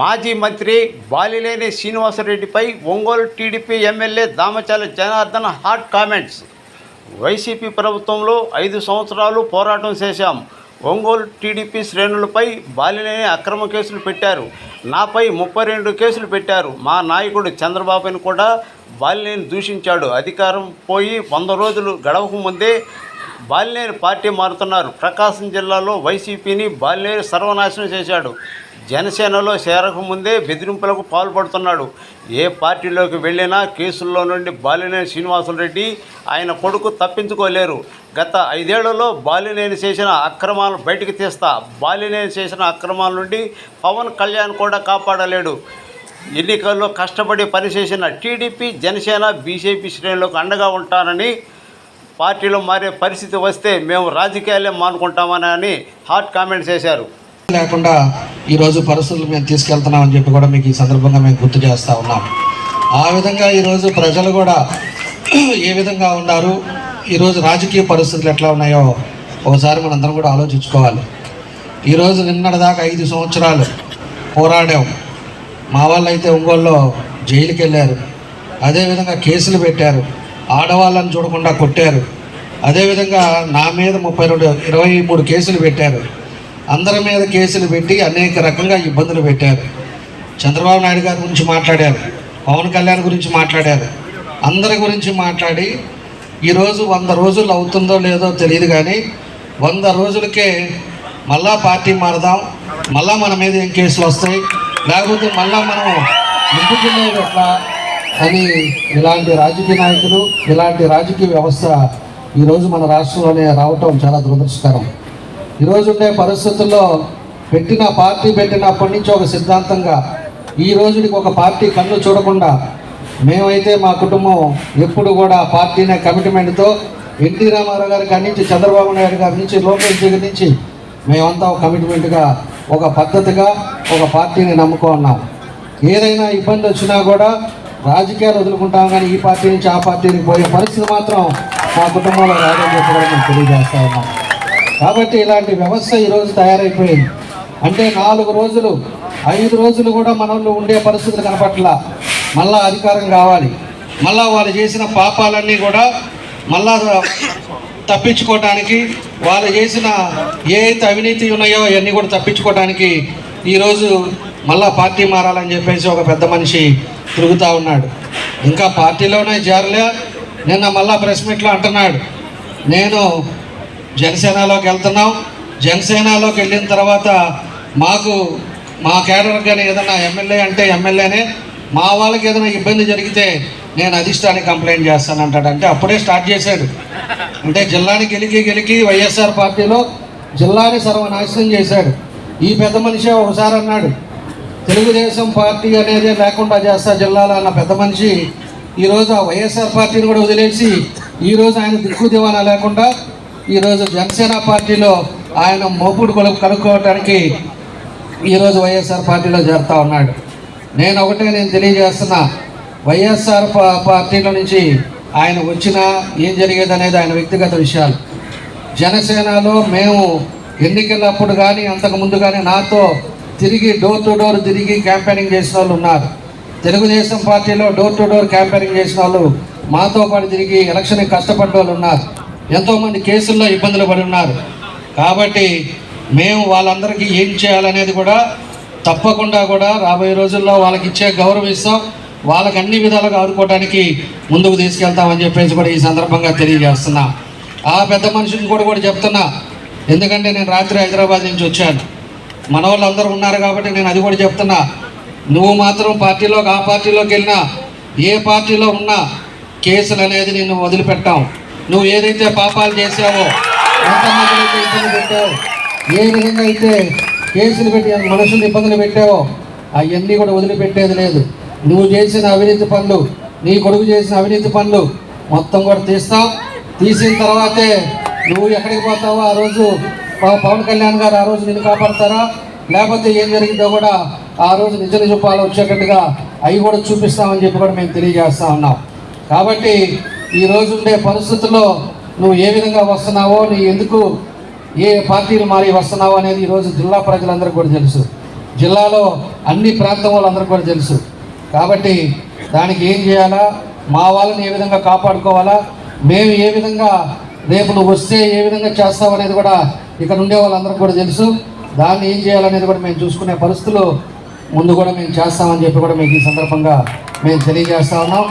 మాజీ మంత్రి బాలినేని శ్రీనివాసరెడ్డిపై Ongole TDP MLA Damacharla Janardhan hot comments. YCP ప్రభుత్వంలో 5 సంవత్సరాలు పోరాటం చేశాం. ఒంగోలు టీడీపీ శ్రేణులపై బాలినేని అక్రమ కేసులు పెట్టారు. నాపై 32 కేసులు పెట్టారు. మా నాయకుడు చంద్రబాబుని కూడా బాలినేని దూషించాడు. అధికారం పోయి 100 రోజులు గడవక ముందే బాలినేని పార్టీ మారుతున్నారు. ప్రకాశం జిల్లాలో వైసీపీని బాలినేని సర్వనాశనం చేశాడు. జనసేనలో చేరకముందే బెదిరింపులకు పాల్పడుతున్నాడు. ఏ పార్టీలోకి వెళ్ళినా కేసుల్లో నుండి బాలినేని శ్రీనివాసరెడ్డి ఆయన కొడుకు తప్పించుకోలేరు. గత 5 ఏళ్లలో బాలినేని చేసిన అక్రమాలను బయటికి తీస్తా. బాలినేని చేసిన అక్రమాల నుండి పవన్ కళ్యాణ్ కూడా కాపాడలేడు. ఎన్నికల్లో కష్టపడి పనిచేసిన టీడీపీ, జనసేన, బీజేపీ శ్రేణులకు అండగా ఉంటానని, పార్టీలో మారే పరిస్థితి వస్తే మేము రాజకీయాలే మానుకుంటామని హాట్ కామెంట్స్ చేశారు. లేకుండా ఈరోజు పరిస్థితులు మేము తీసుకెళ్తున్నామని చెప్పి కూడా మీకు ఈ సందర్భంగా మేము గుర్తు చేస్తూ ఉన్నాం. ఆ విధంగా ఈరోజు ప్రజలు కూడా ఏ విధంగా ఉన్నారు, ఈరోజు రాజకీయ పరిస్థితులు ఎట్లా ఉన్నాయో ఒకసారి మనందరం కూడా ఆలోచించుకోవాలి. ఈరోజు నిన్నటిదాకా 5 సంవత్సరాలు పోరాడాం. మా వాళ్ళు అయితే ఒంగోలులో జైలుకి వెళ్ళారు. అదేవిధంగా కేసులు పెట్టారు. ఆడవాళ్ళని చూడకుండా కొట్టారు. అదేవిధంగా నా మీద 23 కేసులు పెట్టారు. అందరి మీద కేసులు పెట్టి అనేక రకంగా ఇబ్బందులు పెట్టారు. చంద్రబాబు నాయుడు గారి గురించి మాట్లాడారు, పవన్ కళ్యాణ్ గురించి మాట్లాడారు, అందరి గురించి మాట్లాడి ఈరోజు 100 రోజులు అవుతుందో లేదో తెలియదు, కానీ 100 రోజులకే మళ్ళా పార్టీ మారదాం, మళ్ళా మన మీద ఏం కేసులు వస్తాయి, లేకపోతే మళ్ళా మనం నింపుకునేది ఎట్లా అని ఇలాంటి రాజకీయ నాయకులు, ఇలాంటి రాజకీయ వ్యవస్థ ఈరోజు మన రాష్ట్రంలోనే రావటం చాలా దురదృష్టకరం. ఈరోజు ఉండే పరిస్థితుల్లో పార్టీ పెట్టినప్పటి నుంచి ఒక సిద్ధాంతంగా ఈ రోజుకి ఒక పార్టీ కన్ను చూడకుండా మేమైతే మా కుటుంబం ఎప్పుడు కూడా పార్టీనే కమిట్మెంట్తో ఎన్టీ రామారావు గారి కాడి నుంచి, చంద్రబాబు నాయుడు గారి నుంచి, లోకేష్ దగ్గర నుంచి మేమంతా ఒక కమిట్మెంట్గా, ఒక పద్ధతిగా ఒక పార్టీని నమ్ముకున్నాం. ఏదైనా ఇబ్బంది వచ్చినా కూడా రాజకీయాలు వదులుకుంటాం, కానీ ఈ పార్టీ నుంచి ఆ పార్టీకి పోయే పరిస్థితి మాత్రం మా కుటుంబంలో రాదని చెప్పి కూడా మేము తెలియజేస్తా ఉన్నాం. కాబట్టి ఇలాంటి వ్యవస్థ ఈరోజు తయారైపోయింది. అంటే 4 రోజులు 5 రోజులు కూడా మనలో ఉండే పరిస్థితులు కనపట్లా. మళ్ళా అధికారం కావాలి, మళ్ళా వాళ్ళు చేసిన పాపాలన్నీ కూడా మళ్ళా తప్పించుకోవటానికి, వాళ్ళు చేసిన ఏ అయితే అవినీతి ఉన్నాయో అవన్నీ కూడా తప్పించుకోవటానికి ఈరోజు మళ్ళా పార్టీ మారాలని చెప్పేసి ఒక పెద్ద మనిషి తిరుగుతూ ఉన్నాడు. ఇంకా పార్టీలోనే చేరలే. నిన్న మళ్ళా ప్రెస్ మీట్లో అంటున్నాడు, నేను జనసేనలోకి వెళ్తున్నాం, జనసేనలోకి వెళ్ళిన తర్వాత మా కేడర్ కానీ ఏదైనా ఎమ్మెల్యే అంటే ఎమ్మెల్యేనే, మా వాళ్ళకి ఏదైనా ఇబ్బంది జరిగితే నేను అధిష్టానికి కంప్లైంట్ చేస్తానంటాడు. అంటే అప్పుడే స్టార్ట్ చేశాడు. అంటే జిల్లాని గెలికి వైఎస్ఆర్ పార్టీలో జిల్లాని సర్వనాశనం చేశాడు. ఈ పెద్ద మనిషి ఒకసారి అన్నాడు, తెలుగుదేశం పార్టీ అనేది లేకుండా చేస్తా జిల్లాలో అన్న పెద్ద మనిషి ఈరోజు ఆ వైఎస్ఆర్ పార్టీని కూడా వదిలేసి ఈరోజు ఆయన దిక్కు దివానా లేకుండా ఈరోజు జనసేన పార్టీలో ఆయన మోపుడు కనుక్కోవటానికి ఈరోజు వైఎస్ఆర్ పార్టీలో చేరుతూ ఉన్నాడు. నేను తెలియజేస్తున్నా, వైఎస్ఆర్ పార్టీలో నుంచి ఆయన వచ్చినా ఏం జరిగేది అనేది ఆయన వ్యక్తిగత విషయాలు. జనసేనలో మేము ఎన్నికలప్పుడు కానీ అంతకుముందు కానీ నాతో తిరిగి డోర్ టు డోర్ తిరిగి క్యాంపెయినింగ్ చేసిన వాళ్ళు ఉన్నారు. తెలుగుదేశం పార్టీలో డోర్ టు డోర్ క్యాంపెయినింగ్ చేసిన వాళ్ళు మాతో పాటు తిరిగి ఎలక్షన్కి కష్టపడ్డ వాళ్ళు ఉన్నారు. ఎంతోమంది కేసుల్లో ఇబ్బందులు పడి ఉన్నారు. కాబట్టి మేము వాళ్ళందరికీ ఏం చేయాలనేది కూడా తప్పకుండా కూడా రాబోయే రోజుల్లో వాళ్ళకి ఇచ్చే గౌరవం ఇస్తాం. వాళ్ళకి అన్ని విధాలుగా ఆదుకోవడానికి ముందుకు తీసుకెళ్తామని చెప్పేసి కూడా ఈ సందర్భంగా తెలియజేస్తున్నా. ఆ పెద్ద మనిషిని కూడా చెప్తున్నా, ఎందుకంటే నేను రాత్రి హైదరాబాద్ నుంచి వచ్చాను. మన వాళ్ళు అందరూ ఉన్నారు కాబట్టి నేను అది కూడా చెప్తున్నా, నువ్వు మాత్రం ఆ పార్టీలోకి వెళ్ళినా, ఏ పార్టీలో ఉన్నా కేసులు అనేది నిన్ను వదిలిపెట్టాం. నువ్వు ఏదైతే పాపాలు చేసావో, ఎంతమంది అయితే ఇబ్బంది పెట్టావో, ఏ విధంగా అయితే కేసులు పెట్టి మనుషులు ఇబ్బందులు పెట్టావో అవన్నీ కూడా వదిలిపెట్టేది లేదు. నువ్వు చేసిన అవినీతి పనులు, నీ కొడుకు చేసిన అవినీతి పనులు మొత్తం కూడా తీస్తాం. తీసిన తర్వాతే నువ్వు ఎక్కడికి పోతావో ఆ రోజు పవన్ కళ్యాణ్ గారు ఆ రోజు నిన్ను కాపాడతారా, లేకపోతే ఏం జరిగిందో కూడా ఆ రోజు నిజ నిజపాలు వచ్చేటట్టుగా అవి కూడా చూపిస్తామని చెప్పి కూడా మేము తెలియజేస్తా ఉన్నాం. కాబట్టి ఈరోజు ఉండే పరిస్థితుల్లో నువ్వు ఏ విధంగా వస్తున్నావో, నీ ఎందుకు ఏ పార్టీలు మారి వస్తున్నావో అనేది ఈరోజు జిల్లా ప్రజలందరికీ కూడా తెలుసు. జిల్లాలో అన్ని ప్రాంతం వాళ్ళందరికీ కూడా తెలుసు. కాబట్టి దానికి ఏం చేయాలా, మా వాళ్ళని ఏ విధంగా కాపాడుకోవాలా, మేము ఏ విధంగా రేపు నువ్వు వస్తే ఏ విధంగా చేస్తామనేది కూడా ఇక్కడ ఉండే వాళ్ళందరికీ కూడా తెలుసు. దాన్ని ఏం చేయాలనేది కూడా మేము చూసుకునే పరిస్థితులు ముందు కూడా మేము చేస్తామని చెప్పి కూడా మీకు ఈ సందర్భంగా మేము తెలియజేస్తా ఉన్నాం.